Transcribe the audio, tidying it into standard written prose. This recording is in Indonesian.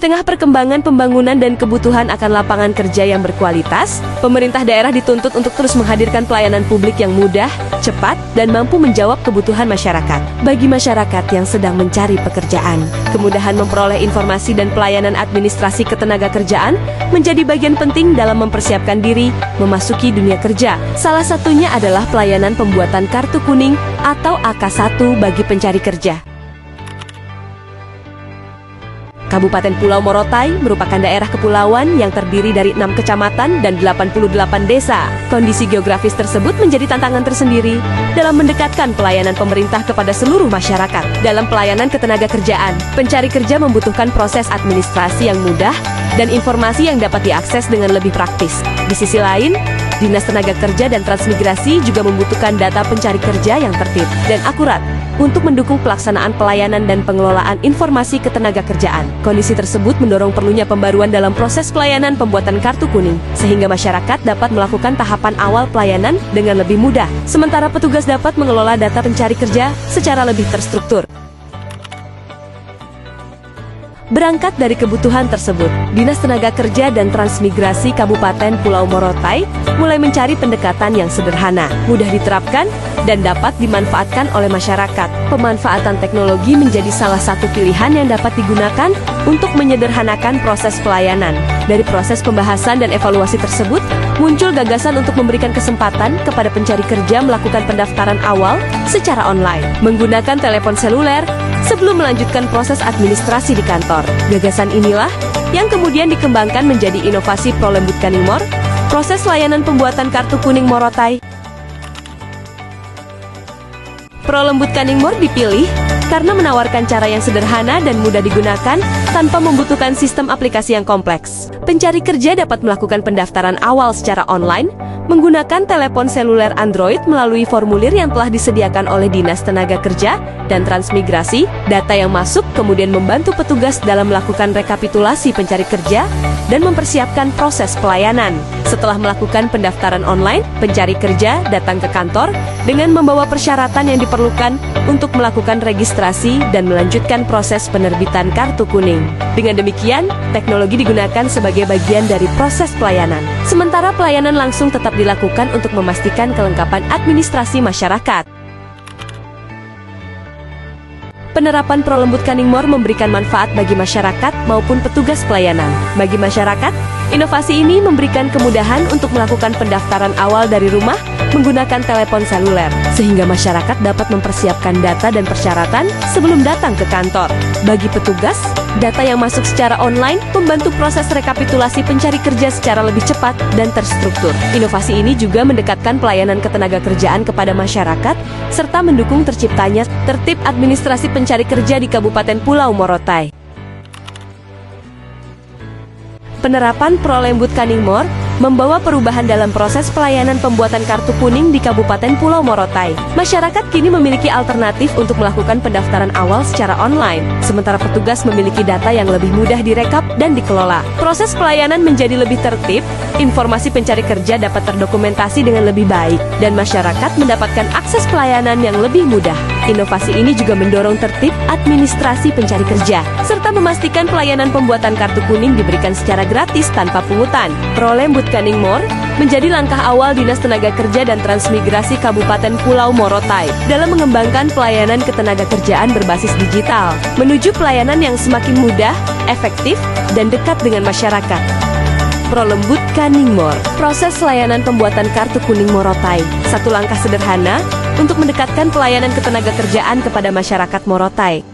tengah perkembangan pembangunan dan kebutuhan akan lapangan kerja yang berkualitas, pemerintah daerah dituntut untuk terus menghadirkan pelayanan publik yang mudah, cepat, dan mampu menjawab kebutuhan masyarakat. Bagi masyarakat yang sedang mencari pekerjaan, kemudahan memperoleh informasi dan pelayanan administrasi ketenagakerjaan menjadi bagian penting dalam mempersiapkan diri memasuki dunia kerja. Salah satunya adalah pelayanan pembuatan kartu kuning atau AK1 bagi pencari kerja. Kabupaten Pulau Morotai merupakan daerah kepulauan yang terdiri dari 6 kecamatan dan 88 desa. Kondisi geografis tersebut menjadi tantangan tersendiri dalam mendekatkan pelayanan pemerintah kepada seluruh masyarakat. Dalam pelayanan ketenagakerjaan, pencari kerja membutuhkan proses administrasi yang mudah dan informasi yang dapat diakses dengan lebih praktis. Di sisi lain, Dinas Tenaga Kerja dan Transmigrasi juga membutuhkan data pencari kerja yang tertib dan akurat untuk mendukung pelaksanaan pelayanan dan pengelolaan informasi ketenagakerjaan. Kondisi tersebut mendorong perlunya pembaruan dalam proses pelayanan pembuatan kartu kuning, sehingga masyarakat dapat melakukan tahapan awal pelayanan dengan lebih mudah, sementara petugas dapat mengelola data pencari kerja secara lebih terstruktur. Berangkat dari kebutuhan tersebut, Dinas Tenaga Kerja dan Transmigrasi Kabupaten Pulau Morotai mulai mencari pendekatan yang sederhana, mudah diterapkan, dan dapat dimanfaatkan oleh masyarakat. Pemanfaatan teknologi menjadi salah satu pilihan yang dapat digunakan untuk menyederhanakan proses pelayanan. Dari proses pembahasan dan evaluasi tersebut, muncul gagasan untuk memberikan kesempatan kepada pencari kerja melakukan pendaftaran awal secara online, menggunakan telepon seluler, sebelum melanjutkan proses administrasi di kantor. Gagasan inilah yang kemudian dikembangkan menjadi inovasi Prolembut Kaningmor, proses layanan pembuatan kartu kuning Morotai. Prolembut Kaningmor dipilih karena menawarkan cara yang sederhana dan mudah digunakan tanpa membutuhkan sistem aplikasi yang kompleks. Pencari kerja dapat melakukan pendaftaran awal secara online menggunakan telepon seluler Android melalui formulir yang telah disediakan oleh Dinas Tenaga Kerja dan Transmigrasi. Data yang masuk kemudian membantu petugas dalam melakukan rekapitulasi pencari kerja dan mempersiapkan proses pelayanan. Setelah melakukan pendaftaran online, pencari kerja datang ke kantor dengan membawa persyaratan yang diperlukan untuk melakukan registrasi dan melanjutkan proses penerbitan kartu kuning. Dengan demikian, teknologi digunakan sebagai bagian dari proses pelayanan. Sementara pelayanan langsung tetap dilakukan untuk memastikan kelengkapan administrasi masyarakat. Penerapan Prolembut Kaningmor memberikan manfaat bagi masyarakat maupun petugas pelayanan. Bagi masyarakat, inovasi ini memberikan kemudahan untuk melakukan pendaftaran awal dari rumah menggunakan telepon seluler, sehingga masyarakat dapat mempersiapkan data dan persyaratan sebelum datang ke kantor. Bagi petugas, data yang masuk secara online membantu proses rekapitulasi pencari kerja secara lebih cepat dan terstruktur. Inovasi ini juga mendekatkan pelayanan ketenagakerjaan kepada masyarakat, serta mendukung terciptanya tertib administrasi pencari kerja di Kabupaten Pulau Morotai. Penerapan Prolembut Kaningmor membawa perubahan dalam proses pelayanan pembuatan kartu kuning di Kabupaten Pulau Morotai. Masyarakat kini memiliki alternatif untuk melakukan pendaftaran awal secara online, sementara petugas memiliki data yang lebih mudah direkap dan dikelola. Proses pelayanan menjadi lebih tertib, informasi pencari kerja dapat terdokumentasi dengan lebih baik, dan masyarakat mendapatkan akses pelayanan yang lebih mudah. Inovasi ini juga mendorong tertib administrasi pencari kerja, serta memastikan pelayanan pembuatan kartu kuning diberikan secara gratis tanpa pungutan. Prolembut Kaningmor menjadi langkah awal Dinas Tenaga Kerja dan Transmigrasi Kabupaten Pulau Morotai dalam mengembangkan pelayanan ketenagakerjaan berbasis digital, menuju pelayanan yang semakin mudah, efektif, dan dekat dengan masyarakat. Prolembut Kaningmor, proses layanan pembuatan kartu kuning Morotai, satu langkah sederhana untuk mendekatkan pelayanan ketenagakerjaan kepada masyarakat Morotai.